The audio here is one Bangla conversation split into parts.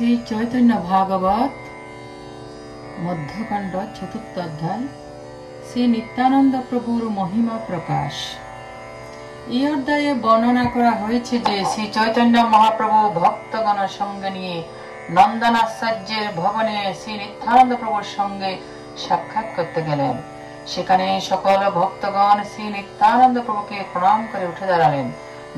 শ্রী চৈতন্য ভাগবত মধ্যকাণ্ড চতুর্থ অধ্যায় শ্রী নিত্যানন্দ প্রভুর মহিমা প্রকাশ। এই অধ্যায়ে বর্ণনা করা হয়েছে যে শ্রী চৈতন্য মহাপ্রভু ভক্তগণ সঙ্গে নিয়ে নন্দনাচার্যের ভবনে শ্রী নিত্যানন্দ প্রভুর সঙ্গে সাক্ষাৎ করতে গেলেন। সেখানে সকল ভক্তগণ শ্রী নিত্যানন্দ প্রভুকে প্রণাম করে উঠে দাঁড়ালেন।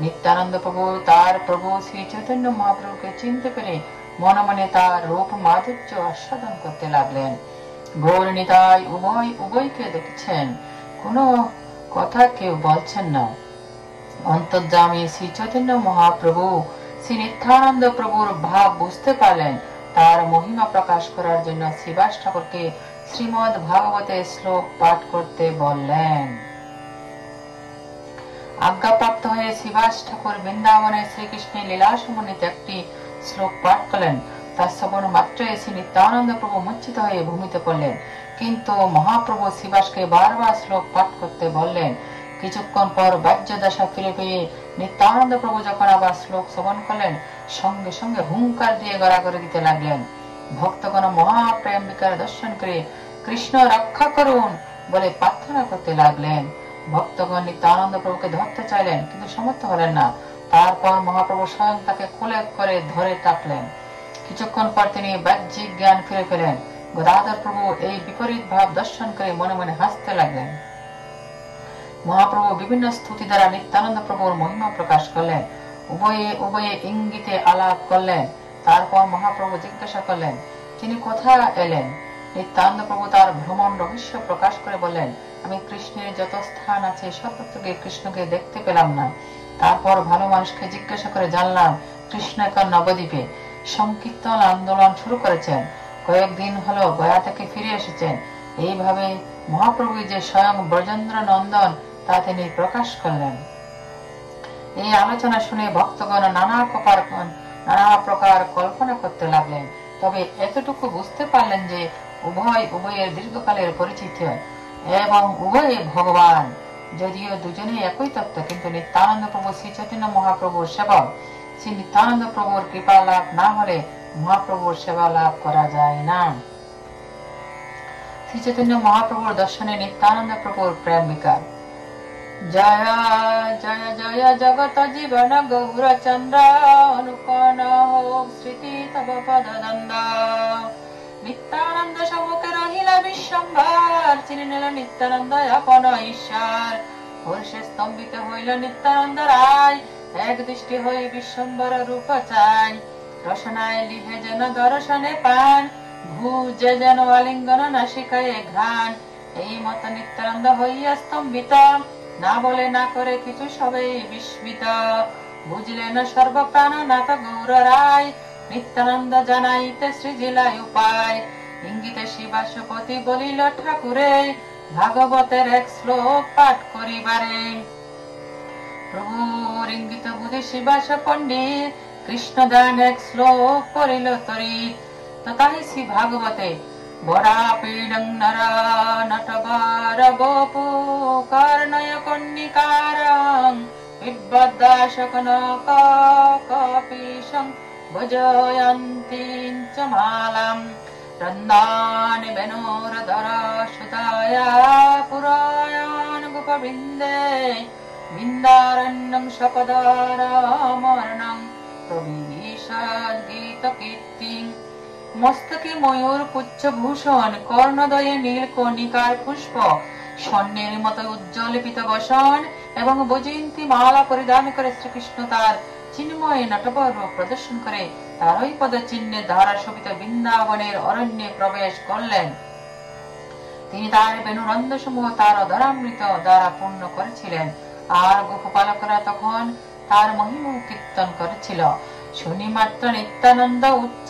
নিত্যানন্দ প্রভু তার প্রভু শ্রী চৈতন্য মহাপ্রভুকে চিনতে পেরে মনে মনে তার রূপ মাধুর্য আস্বাদন করতে লাগলেন। গৌর নিতাই উভয়কে দেখছেন, কোনো কথা কেউ বলছেন না। অন্তর্যামী শ্রী চৈতন্য মহাপ্রভু শ্রী নিত্যানন্দ প্রভুর ভাব বুঝতে পারলেন। তার মহিমা প্রকাশ করার জন্য শ্রীবাস ঠাকুরকে শ্রীমদ ভাগবতে শ্লোক পাঠ করতে বললেন। আজ্ঞাপ্রাপ্ত হয়ে শ্রীবাস ঠাকুর বৃন্দাবনে শ্রীকৃষ্ণের লীলা সমন্বিত একটি শ্লোক পাঠ করলেন। তার শ্রবণ মাত্রই শ্রী নিত্যানন্দ প্রভু মূর্ছিত হয়ে ভূমিতে পড়লেন। কিন্তু মহাপ্রভু শ্রীবাসকে বারবার শ্লোক পাঠ করতে বললেন। কিছুক্ষণ পর বাহ্য দশা ফিরে পেয়ে নিত্যানন্দ প্রভু যখন আবার শ্লোক শ্রবণ করলেন, সঙ্গে সঙ্গে হুঙ্কার দিয়ে গড়াগড়ি দিতে লাগলেন। ভক্তগণ মহাপ্রেমিকার দর্শন করে কৃষ্ণ রক্ষা করুন বলে প্রার্থনা করতে লাগলেন। ভক্তগণ নিত্যানন্দ প্রভুকে ধরতে চাইলেন, কিন্তু সমর্থ হলেন না। তারপর মহাপ্রভু স্বয়ং তাকে কোলে করে ধরে টাকলেন। কিছুক্ষণ পর তিনি বাহ্যিক জ্ঞান ফিরে পেলেন। গদাধর প্রভু এই বিপরীত ভাব দর্শন করে মনে মনে হাসতে লাগলেন। মহাপ্রভু বিভিন্ন স্তুতি দ্বারা নিত্যানন্দ প্রভুর মহিমা প্রকাশ করলেন। উভয়ে ইঙ্গিতে আলাপ করলেন। তারপর মহাপ্রভু জিজ্ঞাসা করলেন, তিনি কোথা এলেন? নিত্যানন্দ প্রভু তার ভ্রমণ রহস্য প্রকাশ করে বললেন, আমি কৃষ্ণের যত স্থান আছে সর্বত্র কৃষ্ণকে দেখতে পেলাম না। তারপর ভালো মানুষকে জিজ্ঞাসা করে জানলাম কৃষ্ণ এখন নবদ্বীপে সংকীর্তন আন্দোলন শুরু করেছেন। কয়েকদিন হলো গয়া থেকে ফিরে এসেছেন। এইভাবে মহাপ্রভু যে স্বয়ং ব্রজেন্দ্র নন্দন তা তিনি প্রকাশ করলেন। এই আলোচনা শুনে ভক্তগণ নানা প্রকার কল্পনা করতে লাগলেন। তবে এতটুকু বুঝতে পারলেন যে উভয়ের দীর্ঘকালের পরিচিত এবং উভয়ে ভগবান। যদিও দুজনেই একই তত্ত্ব, কিন্তু নিত্যানন্দ প্রভু শ্রী চৈতন্য মহাপ্রভুর সেবক। শ্রী নিত্যানন্দ প্রভুর কৃপা লাভ না হলে মহাপ্রভুর সেবা লাভ করা যায় না। শ্রী চৈতন্য মহাপ্রভুর দর্শনে নিত্যানন্দ প্রভুর প্রেম বিকার। জয় জয় জয় জগত জীবন গৌর চন্দ্র অনুকন হোক স্মৃতি তব পদ দন্দ। নিত্যানন্দ সম্মুখে রহিলা বিশ্বম্ভর, চিনি নিল নিত্যানন্দ আপন ঈশ্বর। হর্ষে স্তম্ভিত হইল নিত্যানন্দ রায়, এক দৃষ্টি হই বিশ্বম্ভর রূপ চাই। রসনায় লিহে যেন দর্শনে পান, ভুজে যেন আলিঙ্গন নাসিকায় ঘ্রাণ। এই মত নিত্যানন্দ হইয়া স্তম্ভিত, না বলে না করে কিছু সবে বিস্মিত। বুঝলেন সর্বপ্রাণ নাথ গৌর রায়, নিত্যানন্দ জানাইতে শ্রীজিলায় উপায়। ইঙ্গিতে শিবাসপতি বলিল ঠাকুরে, ভাগবতের এক শ্লোক পাঠ করিবারে। প্রভুর ইঙ্গিত বুঝি শিবাস পণ্ডিত, কৃষ্ণদান এক শ্লোক পড়িল তরিত। তথাহি শ্রী ভাগবতে বরা পীড়ং নরা নটবার গোপু কর্ণয় কন্নিকারং বিবদাশকনক কপিশং ভজয়ন্তীং চ মালাম। রন্দানি বেনোরধর সুতায়া পুরায়ান গোপবৃন্দে, বৃন্দারণ্যং সপদারমর্ণং প্রবিশদ গীত কীর্তিং। মস্তকে ময়ূর পুচ্ছ ভূষণ, কর্ণদয়ে নীল কর্ণিকার পুষ্প, স্বর্ণের মতো উজ্জ্বল পীতবসন এবং বৈজয়ন্তী মালা পরিধান করে শ্রীকৃষ্ণ তার চিন্ময় নটবর রূপ প্রদর্শন করে তারই পদচিহ্নে দ্বারা শোভিত বৃন্দাবনের অরণ্যে প্রবেশ করলেন। তিনি তার বেণুরন্ধ্র সমূহ তার অধরামৃত দ্বারা পূর্ণ করেছিলেন, আর গোপপালকরা তখন তার মহিমা কীর্তন করেছিল। শুনি মাত্র নিত্যানন্দ উচ্চ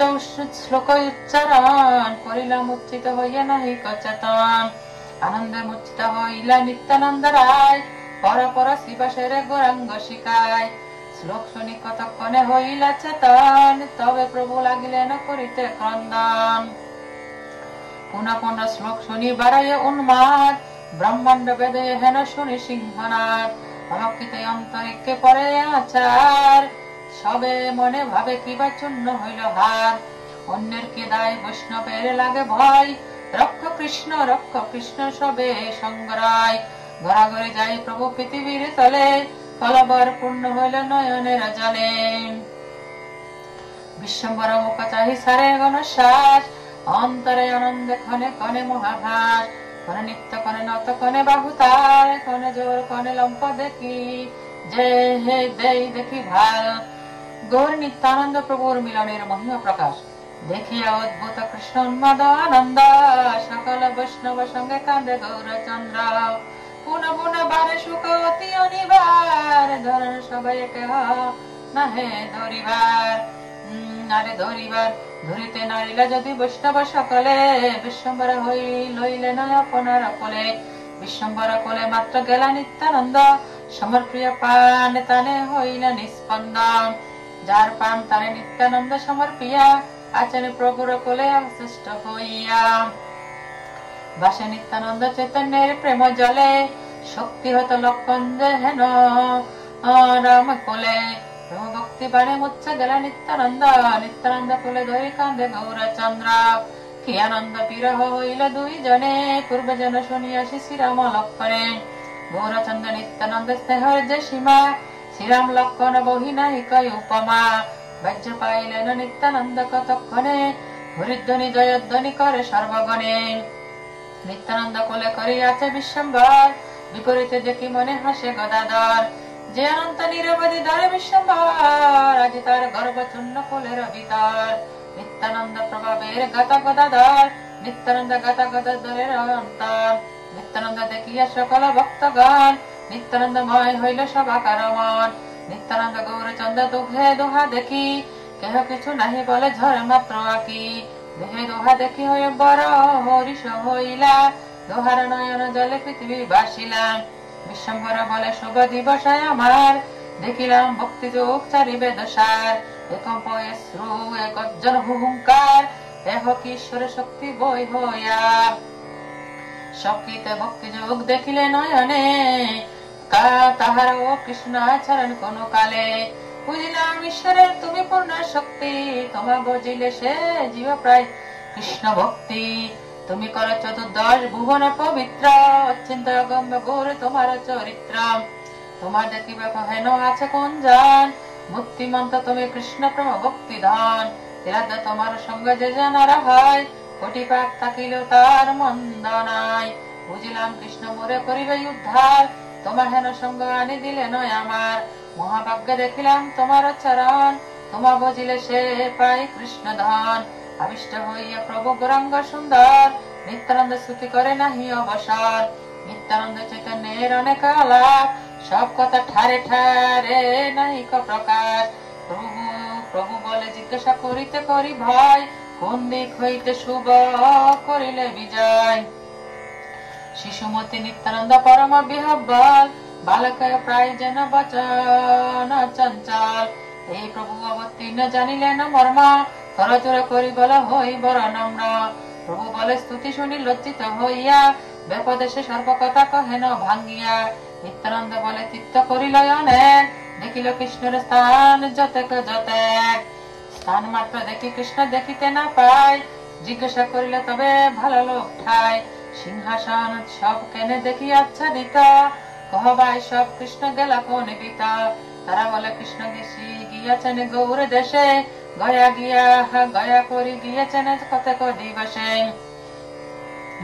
শ্লোক উচ্চারণ, করিলা মূর্ছিত হইয়া নাহি কচেতন। আনন্দে মূর্ছিত হইলা নিত্যানন্দ রায়, পর পর শিবাসের গৌরাঙ্গ শিকায়। শ্লোক শুনি কতক্ষণে হইলা চেতন, তবে প্রভু লাগিলেন করিতে ক্রন্দন। পুনঃ পুনঃ শ্লোক শুনি বাড়াইয়া উন্মাদ, ব্রহ্মাণ্ড বেদে হেন শুনি সিংহনাদ। অলক্ষিত অন্তরিক্ষে পরে আচার, সবে মনে ভাবে কিবা চূর্ণ হইল হার। অন্যের কে দায় বৈষ্ণবের লাগে ভয়, রক্ষ কৃষ্ণ সবে সঙ্গরায়। ঘরে যাই প্রভু পৃথিবীর তলে, কলবর পূর্ণ হইল নয়নের জলে। বিশ্বম্বর মুখ চাহি সারে গণশ্বাস, অন্তরে আনন্দে ক্ষণে ক্ষণে মহাভাস। ক্ষণে নিত্য ক্ষণে নত ক্ষণে বাহু তার, ক্ষণে জোর ক্ষণে লম্প দেখি যে হে দেই দেখি ভাল। গৌর নিত্যানন্দ প্রভুর মিলনের মহিমা প্রকাশ দেখিয়া অদ্ভুত কৃষ্ণ উন্মাদ আনন্দ, সকল বৈষ্ণব সঙ্গে কাঁদে গৌরচন্দ্র। পুন পুন বারে সুখ অতি অনিবার, ধরেন সবাই কেহ নাহে ধরিবার। নারে ধরিবার ধরিতে নারিলা যদি বৈষ্ণব সকলে, বিশ্বম্বর হই লইলে না আপনার কোলে। বিশ্বম্বর কোলে মাত্র গেলা নিত্যানন্দ, সমর্প্রিয় পান তানে হইল নিস্পন্দন। যার পান তারে নিত্যানন্দ সমর্পিয়া, আচরণ প্রভুর কোলে অবশিষ্ট হইয়া। বাসে নিত্যানন্দ চৈতন্যের প্রেম জলে, শক্তি হত লক্ষণ হেন রাম কোলে। ভক্তি বাণে মুচ্ছে গেল নিত্যানন্দ, নিত্যানন্দ কোলে ধরি কান্দে গৌরচন্দ্র। কি আনন্দ বিরহ হইল দুই জনে, পূর্বে যেন শুনিয়াছি শ্রীরাম লক্ষণে। গৌরচন্দ্র নিত্যানন্দ স্নেহের যে সীমা, শ্রীরাম লক্ষণ বহি নাই কয় উপমা। বাহ্য পাইলেন নিত্যানন্দ কতক্ষণে, হরিধ্বনি জয়ধ্বনি করে সর্বগণে। নিত্যানন্দ কোলে করিয়াছে বিশ্বম্বর, বিপরীতে দেখি মনে হাসে গদাধর। যে অনন্ত নিরবধি ধরে বিশ্বম্বর, আজি তার গর্ব চূর্ণ কোলের ভিতর। নিত্যানন্দ প্রভাবের গাতা গদাধর, নিত্যানন্দ গাতা গদাধরের অন্তর। নিত্যানন্দ দেখিয়া সকল ভক্তগণ, নিত্যানন্দময় হইল সবাকার মন। নিত্যানন্দ গৌরচন্দ্র দুহে দোহা দেখি, কেহ কিছু নাহি বলে ঝড় মাত্র আঁকি। দুহে দোহা দেখি হয়ে বড় হরিষ হইলা, দোহার নয়ন জলে পৃথিবী বাসিলাম। বিশ্বম্বর বলে শুভ দিবস আমার, দেখিলাম ভক্তি যোগ চারিবে দশার। একম্প শ্রু এক অর্জন হুহুঙ্কার, দেহ কি ঈশ্বরের শক্তি বই হইয়া। সকৃতে ভক্তি যোগ দেখিলে নয়নে, তাহার ও কৃষ্ণ আচরণ কোন কালে। বুঝিলাম ঈশ্বরের তুমি পূর্ণ শক্তি, তোমা বুঝিলে সে জীব প্রায় কৃষ্ণ ভক্তি। তুমি কর চতুর্দশ ভুবন পবিত্র, অচিন্ত অগম্য গৌর তোমার চরিত্র। তোমার দেখিবে হেন আছে কোন জন, মুক্তিমন্ত তুমি কৃষ্ণ প্রেম ভক্তি ধন। তোমার সঙ্গে যে জানার হয়, কোটি পাপ থাকিলেও তার মন্দ নাই। বুঝিলাম কৃষ্ণ মোরে করিবে উদ্ধার, তোমার হেন সঙ্গ আনি দিলে নয় আমার। মহাভাগ্যে দেখিলাম তোমার চরণ, তোমা বুঝিলে সে পাই কৃষ্ণ ধন। আবিষ্ট হইয়া প্রভু গৌরাঙ্গ সুন্দর, নিত্যানন্দ স্তুতি করে নাহি অবসর। নিত্যানন্দ চৈতন্যের অনেক আলাপ, সব কথা ঠারে ঠারে নাহিক প্রকাশ। প্রভু বলে জিজ্ঞাসা করিতে করি ভয়, কোন দিক হইতে শুভ করিলে বিজয়। শিশুমতি নিত্যানন্দ পরম বিহব্বল, বালক প্রায় যেন বচন চঞ্চল। এই প্রভু অবতীর্ণ জানিলেন মর্ম, করজোড় করি বল হই বড় নম্র। প্রভু বলে স্তুতি শুনি লজ্জিত হইয়া, বেপদেশে সর্বকথা কহেন ভাঙ্গিয়া। নিত্যানন্দ বলে তীর্থ করিল অনেক, দেখিল কৃষ্ণের স্থান যতেক যতেক। স্থান মাত্র দেখি কৃষ্ণ দেখিতে না পায়, জিজ্ঞাসা করিলে তবে ভালো লোক ঠাই। সিংহাসন সব কেনে দেখি আচ্ছাদিত, কহবাই সব কৃষ্ণ গেলা কোন গীতা। তারা বলে কৃষ্ণ গিয়াছেন গৌর দেশে, গয়া করি গিয়েছেন কতক দিবসে।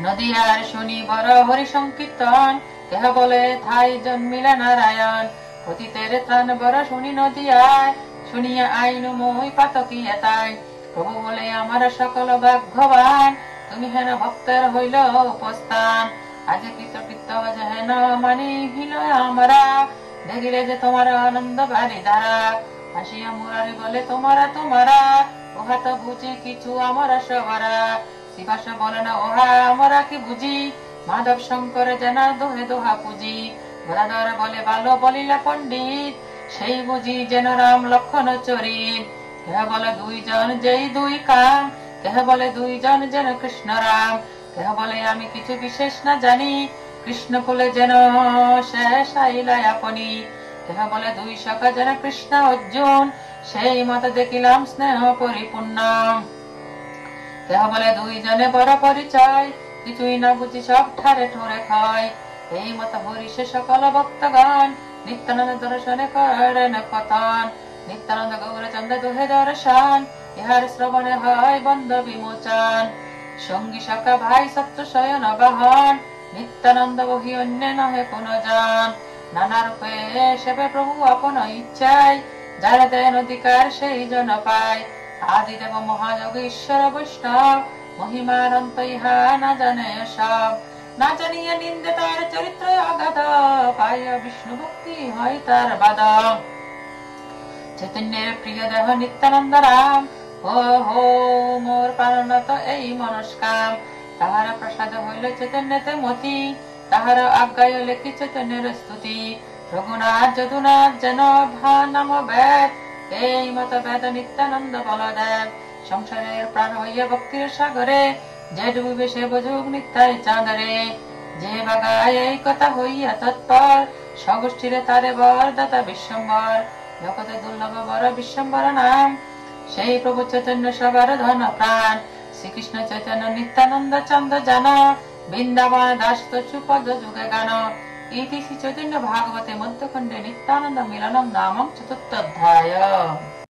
নদিয়ার শুনি বড় হরি সংকীর্তন, কেহ বলে থাই জন্মিলা নারায়ণ। পতিতের ত্রাণ বড় শুনি নদিয়ায়, শুনিয়া আইনু মই পাতকিয়া তাই। প্রভু বলে আমার সকল ভাগ্যবান, তুমি হেন ভক্তের হইল উপস্থান। আজ কৃতকৃত্য হেন মানি হিল আমরা, দেখিলে যে তোমার আনন্দ বাড়ি ধারা। হাসিয়া মুরারি বলে তোমারা, ওহা তো বুঝি কিছু আমার সবারা। শিবাস বলে না ওহা আমরা কি বুঝি, মাধব শঙ্কর যেন দোহে দোহা পুজি। গদাধর বলে ভালো বলিলা পণ্ডিত, সেই বুঝি যেন রাম লক্ষণ চরিত। কেহ বলে দুইজন যেই দুই কাম, কেহ বলে দুইজন যেন কৃষ্ণ রাম। কেহ বলে আমি কিছু বিশেষ না জানি, কৃষ্ণ কুলে যেন শেষ আইলাই আপনি। কেহ বলে দুই সখা যেন কৃষ্ণ অর্জুন, সেই মত দেখিলাম স্নেহ পরিপূর্ণ। কেহ বলে দুইজনে বড় পরিচয়, কিছুই না বুঝি সব ঠারে ঠোরে খায়। এই মত হরিষে সকল ভক্তগণ, নিত্যানন্দ দর্শনে করেন পতন। নিত্যানন্দ গৌরচন্দ্র দুহে দর্শন, ইহার শ্রবণে হয় বন্ধ বিমোচন। সঙ্গী সখা ভাই সত্য শয়ন বাহন, নিত্যানন্দ বহি অন্য নহে কোন জন। নানা রূপে সেবে প্রভু আপন ইচ্ছায়, যারা দেন অধিকার সেই জন পায়। আদিদেব মহাযোগ ঈশ্বর বৈষ্ণব, মহিমার অন্ত ইহা না জানে সব। না জানিয়া নিন্দে তার চরিত্র অগাধ, পাইয়া বিষ্ণু ভক্তি হয় তার বাদ। চৈতন্যের প্রিয় দেহ নিত্যানন্দ রাম, হো হো মোর প্রাণনাথ এই মনস্কাম। তাহার প্রসাদ হইল চৈতন্যতে মতি, তাহার আজ্ঞায় লেখি চৈতন্যের স্তুতি। রঘুনাথ যদুনাথ যেন ভা নাম বেদ, এই মত বেদ নিত্যানন্দ বলদেব। সংসারের প্রাণ হইয়া ভক্তির সাগরে, যে ডুবিবে সে বুঝুক নিত্যাই চাঁদরে। যে বাগায় এই কথা হইয়া তৎপর, স্বগোষ্ঠীরে তারে বর দাতা বিশ্বম্বর। জগতে দুর্লভ বর বিশ্বম্বর নাম, সেই প্রভু চৈতন্য সবার ধন প্রাণ। শ্রীকৃষ্ণ চৈতন্য নিত্যানন্দ চন্দ্র জান, বৃন্দাবন দাস তছু পদ যুগে গান। ইতি শ্রী চৈতন্য ভাগবতে মধ্যখণ্ডে নিত্যানন্দ মিলনম নামং চতুর্থ অধ্যায়।